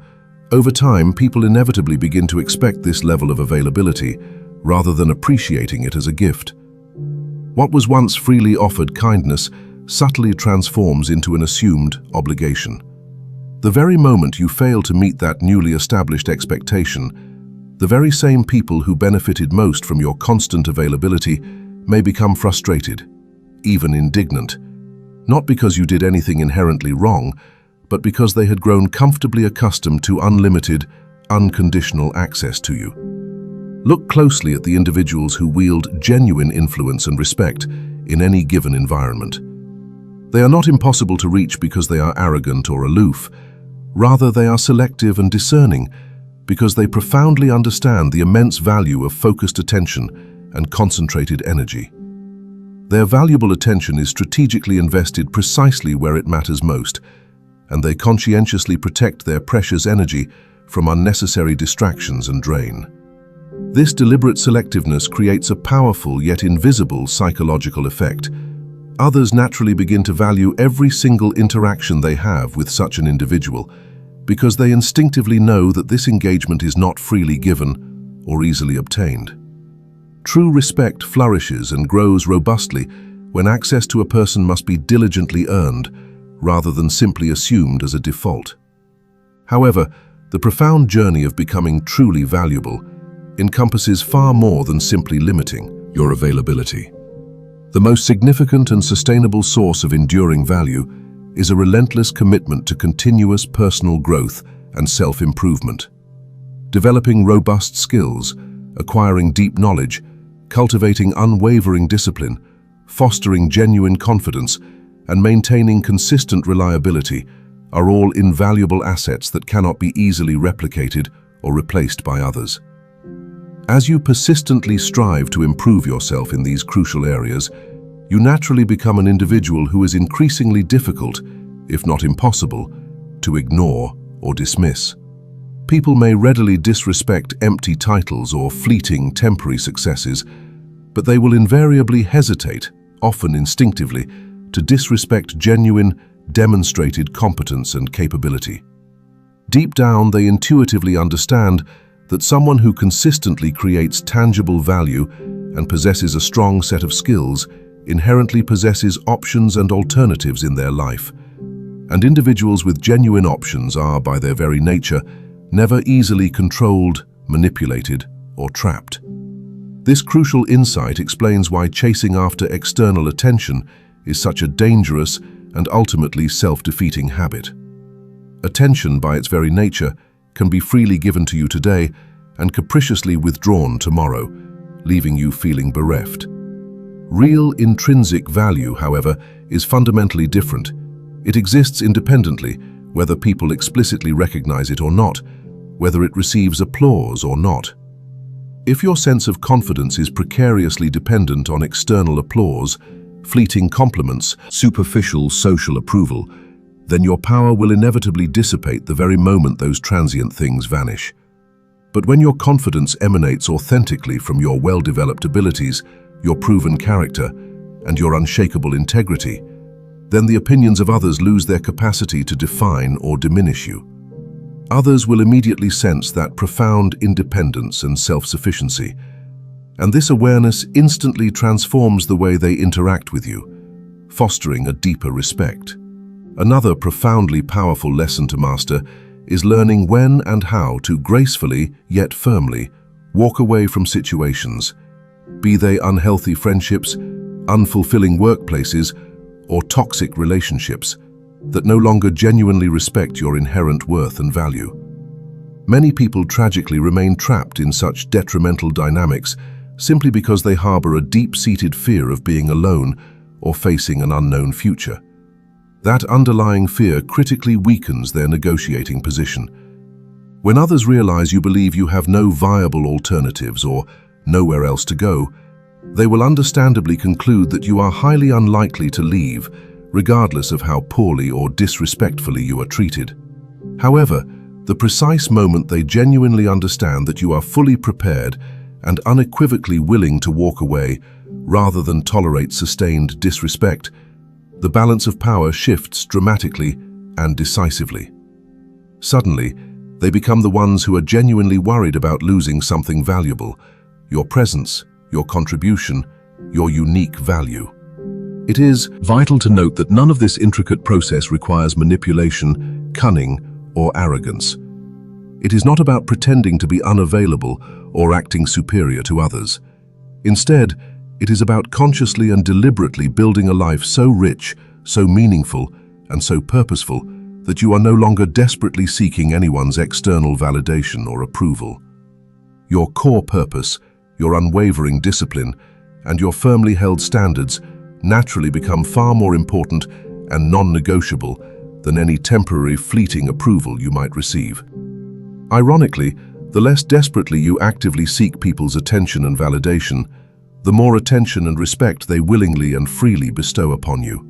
over time, people inevitably begin to expect this level of availability rather than appreciating it as a gift. What was once freely offered kindness subtly transforms into an assumed obligation. The very moment you fail to meet that newly established expectation, the very same people who benefited most from your constant availability may become frustrated, even indignant, not because you did anything inherently wrong, but because they had grown comfortably accustomed to unlimited, unconditional access to you. Look closely at the individuals who wield genuine influence and respect in any given environment. They are not impossible to reach because they are arrogant or aloof. Rather, they are selective and discerning because they profoundly understand the immense value of focused attention and concentrated energy. Their valuable attention is strategically invested precisely where it matters most, and they conscientiously protect their precious energy from unnecessary distractions and drain. This deliberate selectiveness creates a powerful yet invisible psychological effect. Others naturally begin to value every single interaction they have with such an individual because they instinctively know that this engagement is not freely given or easily obtained. True respect flourishes and grows robustly when access to a person must be diligently earned rather than simply assumed as a default. However, the profound journey of becoming truly valuable encompasses far more than simply limiting your availability. The most significant and sustainable source of enduring value is a relentless commitment to continuous personal growth and self-improvement. Developing robust skills, acquiring deep knowledge, cultivating unwavering discipline, fostering genuine confidence, and maintaining consistent reliability are all invaluable assets that cannot be easily replicated or replaced by others. As you persistently strive to improve yourself in these crucial areas, you naturally become an individual who is increasingly difficult, if not impossible, to ignore or dismiss. People may readily disrespect empty titles or fleeting temporary successes, but they will invariably hesitate, often instinctively, to disrespect genuine, demonstrated competence and capability. Deep down, they intuitively understand that someone who consistently creates tangible value and possesses a strong set of skills inherently possesses options and alternatives in their life. And individuals with genuine options are, by their very nature, never easily controlled, manipulated, or trapped. This crucial insight explains why chasing after external attention is such a dangerous and ultimately self-defeating habit. Attention, by its very nature, can be freely given to you today and capriciously withdrawn tomorrow, leaving you feeling bereft. Real intrinsic value, however, is fundamentally different. It exists independently, whether people explicitly recognize it or not, whether it receives applause or not. If your sense of confidence is precariously dependent on external applause, fleeting compliments, superficial social approval, then your power will inevitably dissipate the very moment those transient things vanish. But when your confidence emanates authentically from your well-developed abilities, your proven character, and your unshakable integrity, then the opinions of others lose their capacity to define or diminish you. Others will immediately sense that profound independence and self-sufficiency, and this awareness instantly transforms the way they interact with you, fostering a deeper respect. Another profoundly powerful lesson to master is learning when and how to gracefully, yet firmly, walk away from situations, be they unhealthy friendships, unfulfilling workplaces, or toxic relationships, that no longer genuinely respect your inherent worth and value. Many people tragically remain trapped in such detrimental dynamics simply because they harbor a deep-seated fear of being alone or facing an unknown future. That underlying fear critically weakens their negotiating position. When others realize you believe you have no viable alternatives or nowhere else to go, they will understandably conclude that you are highly unlikely to leave, regardless of how poorly or disrespectfully you are treated. However, the precise moment they genuinely understand that you are fully prepared and unequivocally willing to walk away rather than tolerate sustained disrespect, the balance of power shifts dramatically and decisively. Suddenly, they become the ones who are genuinely worried about losing something valuable: your presence, your contribution, your unique value. It is vital to note that none of this intricate process requires manipulation, cunning, or arrogance. It is not about pretending to be unavailable or acting superior to others. Instead, it is about consciously and deliberately building a life so rich, so meaningful, and so purposeful that you are no longer desperately seeking anyone's external validation or approval. Your core purpose, your unwavering discipline, and your firmly held standards naturally become far more important and non-negotiable than any temporary fleeting approval you might receive. Ironically, the less desperately you actively seek people's attention and validation, the more attention and respect they willingly and freely bestow upon you.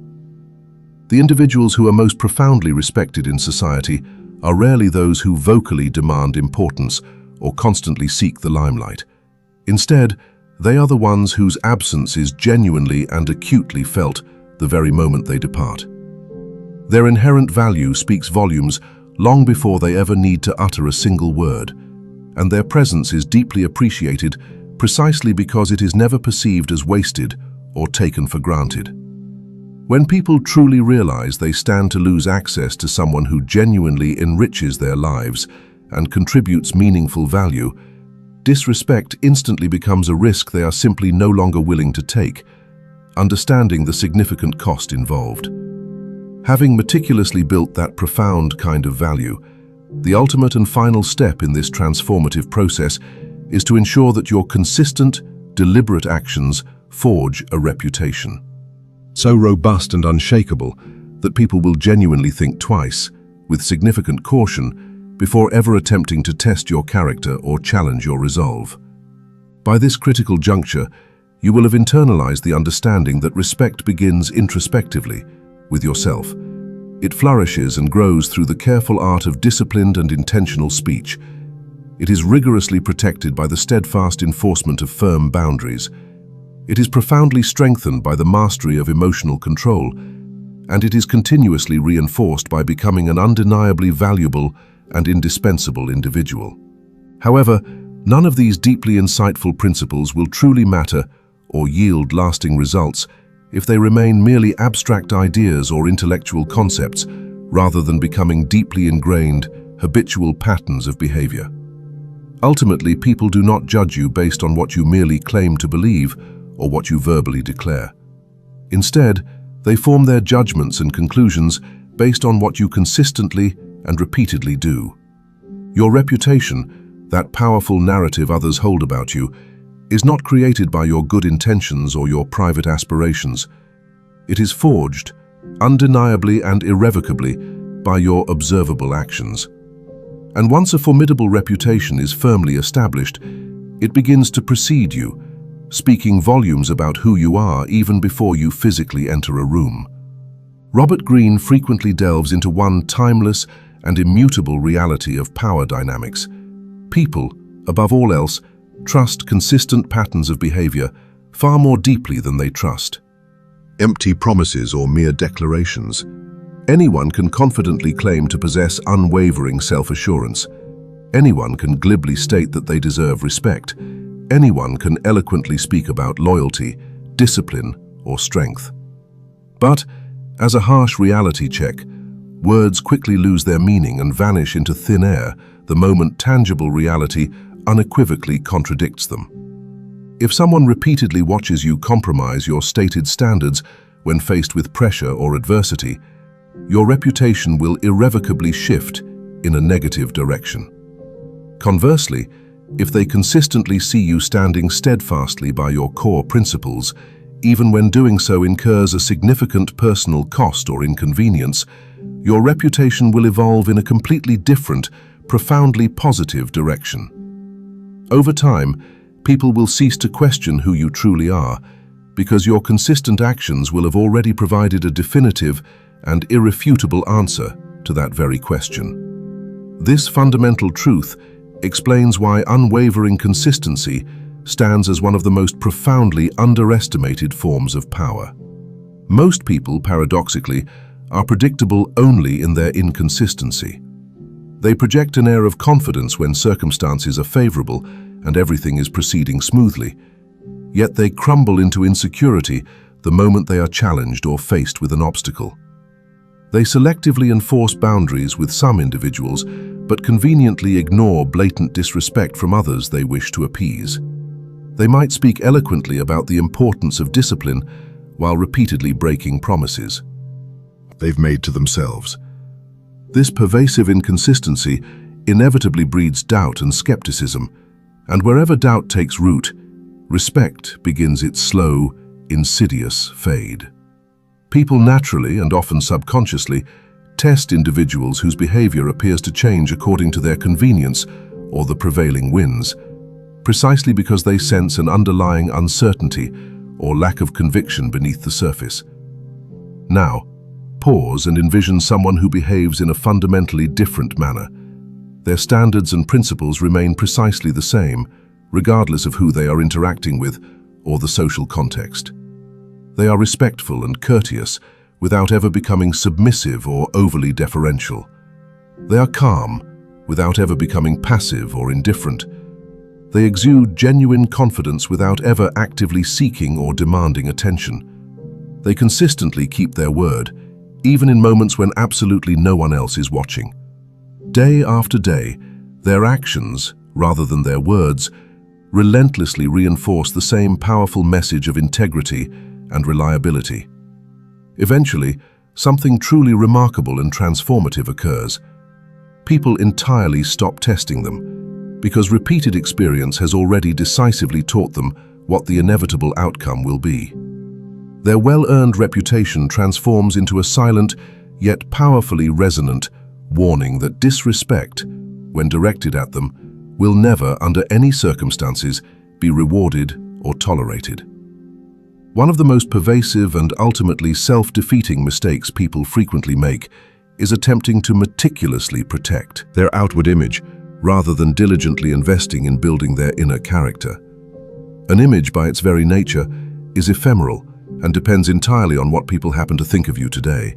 The individuals who are most profoundly respected in society are rarely those who vocally demand importance or constantly seek the limelight. Instead, they are the ones whose absence is genuinely and acutely felt the very moment they depart. Their inherent value speaks volumes long before they ever need to utter a single word, and their presence is deeply appreciated precisely because it is never perceived as wasted or taken for granted. When people truly realize they stand to lose access to someone who genuinely enriches their lives and contributes meaningful value, disrespect instantly becomes a risk they are simply no longer willing to take, understanding the significant cost involved. Having meticulously built that profound kind of value, the ultimate and final step in this transformative process is to ensure that your consistent, deliberate actions forge a reputation so robust and unshakable that people will genuinely think twice, with significant caution, before ever attempting to test your character or challenge your resolve. By this critical juncture, you will have internalized the understanding that respect begins introspectively, with yourself. It flourishes and grows through the careful art of disciplined and intentional speech. It is rigorously protected by the steadfast enforcement of firm boundaries. It is profoundly strengthened by the mastery of emotional control, and it is continuously reinforced by becoming an undeniably valuable and indispensable individual. However, none of these deeply insightful principles will truly matter or yield lasting results if they remain merely abstract ideas or intellectual concepts rather than becoming deeply ingrained, habitual patterns of behavior. Ultimately, people do not judge you based on what you merely claim to believe or what you verbally declare. Instead, they form their judgments and conclusions based on what you consistently and repeatedly do. Your reputation, that powerful narrative others hold about you, is not created by your good intentions or your private aspirations. It is forged, undeniably and irrevocably, by your observable actions. And once a formidable reputation is firmly established, it begins to precede you, speaking volumes about who you are even before you physically enter a room. Robert Greene frequently delves into one timeless and immutable reality of power dynamics. People, above all else, trust consistent patterns of behavior far more deeply than they trust empty promises or mere declarations. Anyone can confidently claim to possess unwavering self-assurance. Anyone can glibly state that they deserve respect. Anyone can eloquently speak about loyalty, discipline, or strength. But, as a harsh reality check, words quickly lose their meaning and vanish into thin air the moment tangible reality unequivocally contradicts them. If someone repeatedly watches you compromise your stated standards when faced with pressure or adversity, your reputation will irrevocably shift in a negative direction. Conversely, if they consistently see you standing steadfastly by your core principles, even when doing so incurs a significant personal cost or inconvenience, your reputation will evolve in a completely different, profoundly positive direction. Over time, people will cease to question who you truly are, because your consistent actions will have already provided a definitive and irrefutable answer to that very question. This fundamental truth explains why unwavering consistency stands as one of the most profoundly underestimated forms of power. Most people, paradoxically, are predictable only in their inconsistency. They project an air of confidence when circumstances are favorable and everything is proceeding smoothly, yet they crumble into insecurity the moment they are challenged or faced with an obstacle. They selectively enforce boundaries with some individuals, but conveniently ignore blatant disrespect from others they wish to appease. They might speak eloquently about the importance of discipline while repeatedly breaking promises they've made to themselves. This pervasive inconsistency inevitably breeds doubt and skepticism, and wherever doubt takes root, respect begins its slow, insidious fade. People naturally, and often subconsciously, test individuals whose behavior appears to change according to their convenience or the prevailing winds, precisely because they sense an underlying uncertainty or lack of conviction beneath the surface. Now, pause and envision someone who behaves in a fundamentally different manner. Their standards and principles remain precisely the same, regardless of who they are interacting with or the social context. They are respectful and courteous without ever becoming submissive or overly deferential. They are calm without ever becoming passive or indifferent. They exude genuine confidence without ever actively seeking or demanding attention. They consistently keep their word, even in moments when absolutely no one else is watching. Day after day, their actions, rather than their words, relentlessly reinforce the same powerful message of integrity and reliability. Eventually, something truly remarkable and transformative occurs. People entirely stop testing them, because repeated experience has already decisively taught them what the inevitable outcome will be. Their well-earned reputation transforms into a silent, yet powerfully resonant, warning that disrespect, when directed at them, will never, under any circumstances, be rewarded, or tolerated. One of the most pervasive and ultimately self-defeating mistakes people frequently make is attempting to meticulously protect their outward image rather than diligently investing in building their inner character. An image, by its very nature, is ephemeral and depends entirely on what people happen to think of you today.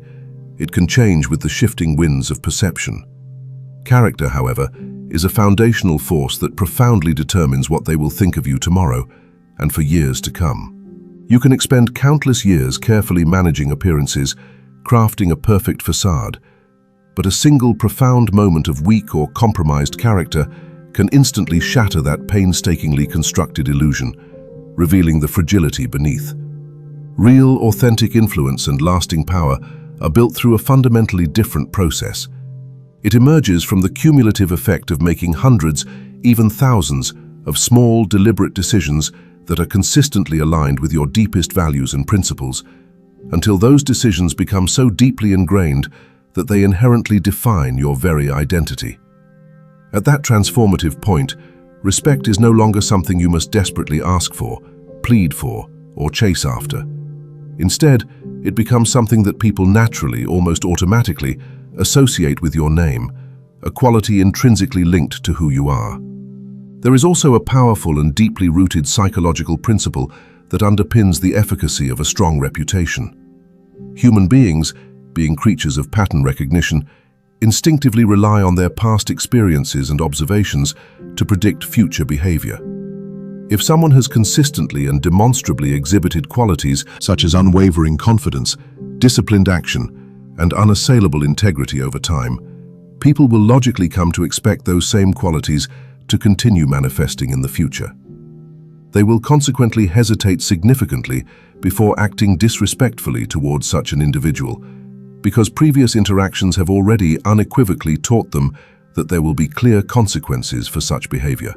It can change with the shifting winds of perception. Character, however, is a foundational force that profoundly determines what they will think of you tomorrow and for years to come. You can expend countless years carefully managing appearances, crafting a perfect facade, but a single profound moment of weak or compromised character can instantly shatter that painstakingly constructed illusion, revealing the fragility beneath. Real, authentic influence and lasting power are built through a fundamentally different process. It emerges from the cumulative effect of making hundreds, even thousands, of small, deliberate decisions that are consistently aligned with your deepest values and principles, until those decisions become so deeply ingrained that they inherently define your very identity. At that transformative point, respect is no longer something you must desperately ask for, plead for, or chase after. Instead, it becomes something that people naturally, almost automatically, associate with your name, a quality intrinsically linked to who you are. There is also a powerful and deeply rooted psychological principle that underpins the efficacy of a strong reputation. Human beings, being creatures of pattern recognition, instinctively rely on their past experiences and observations to predict future behavior. If someone has consistently and demonstrably exhibited qualities such as unwavering confidence, disciplined action, and unassailable integrity over time, people will logically come to expect those same qualities to continue manifesting in the future. They will consequently hesitate significantly before acting disrespectfully towards such an individual, because previous interactions have already unequivocally taught them that there will be clear consequences for such behavior.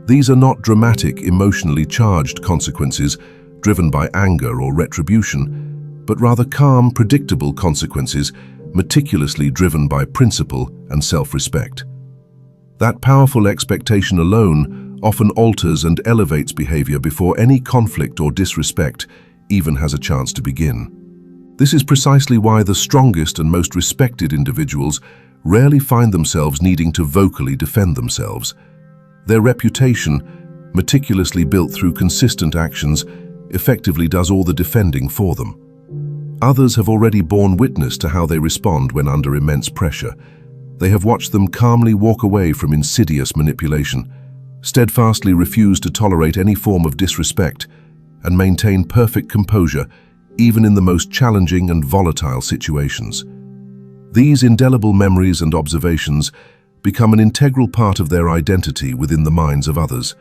These are not dramatic, emotionally charged consequences driven by anger or retribution, but rather calm, predictable consequences meticulously driven by principle and self-respect. That powerful expectation alone often alters and elevates behavior before any conflict or disrespect even has a chance to begin. This is precisely why the strongest and most respected individuals rarely find themselves needing to vocally defend themselves. Their reputation, meticulously built through consistent actions, effectively does all the defending for them. Others have already borne witness to how they respond when under immense pressure. They have watched them calmly walk away from insidious manipulation, steadfastly refuse to tolerate any form of disrespect, and maintain perfect composure even in the most challenging and volatile situations. These indelible memories and observations become an integral part of their identity within the minds of others,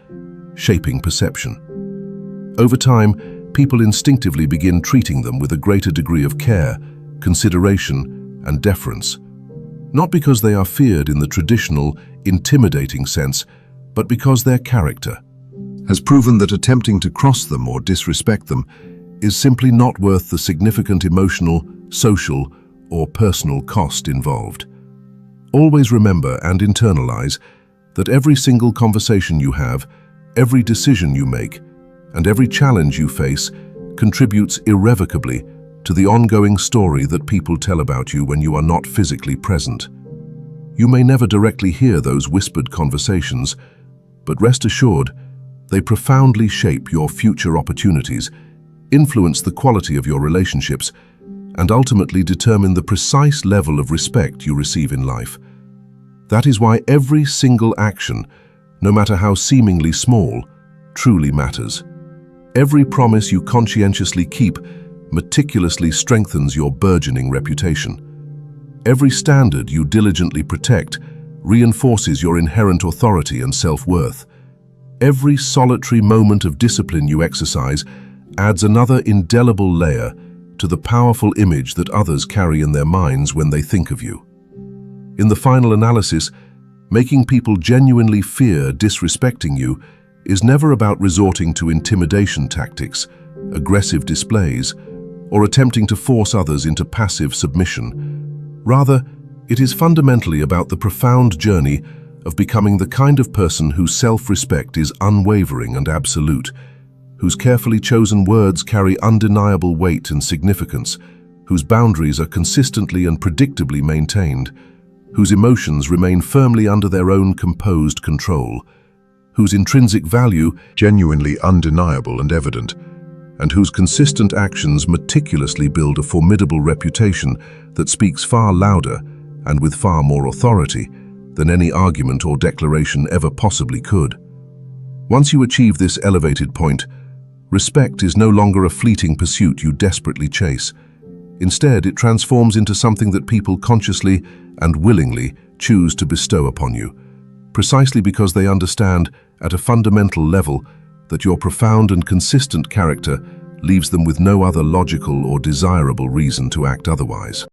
shaping perception. Over time, people instinctively begin treating them with a greater degree of care, consideration, and deference. Not because they are feared in the traditional, intimidating sense, but because their character has proven that attempting to cross them or disrespect them is simply not worth the significant emotional, social, or personal cost involved. Always remember and internalize that every single conversation you have, every decision you make, and every challenge you face contributes irrevocably to the ongoing story that people tell about you when you are not physically present. You may never directly hear those whispered conversations, but rest assured, they profoundly shape your future opportunities, influence the quality of your relationships, and ultimately determine the precise level of respect you receive in life. That is why every single action, no matter how seemingly small, truly matters. Every promise you conscientiously keep meticulously strengthens your burgeoning reputation. Every standard you diligently protect reinforces your inherent authority and self-worth. Every solitary moment of discipline you exercise adds another indelible layer to the powerful image that others carry in their minds when they think of you. In the final analysis, making people genuinely fear disrespecting you is never about resorting to intimidation tactics, aggressive displays, or attempting to force others into passive submission. Rather, it is fundamentally about the profound journey of becoming the kind of person whose self-respect is unwavering and absolute, whose carefully chosen words carry undeniable weight and significance, whose boundaries are consistently and predictably maintained, whose emotions remain firmly under their own composed control, whose intrinsic value genuinely undeniable and evident, and whose consistent actions meticulously build a formidable reputation that speaks far louder and with far more authority than any argument or declaration ever possibly could. Once you achieve this elevated point, respect is no longer a fleeting pursuit you desperately chase. Instead, it transforms into something that people consciously and willingly choose to bestow upon you, precisely because they understand at a fundamental level that your profound and consistent character leaves them with no other logical or desirable reason to act otherwise.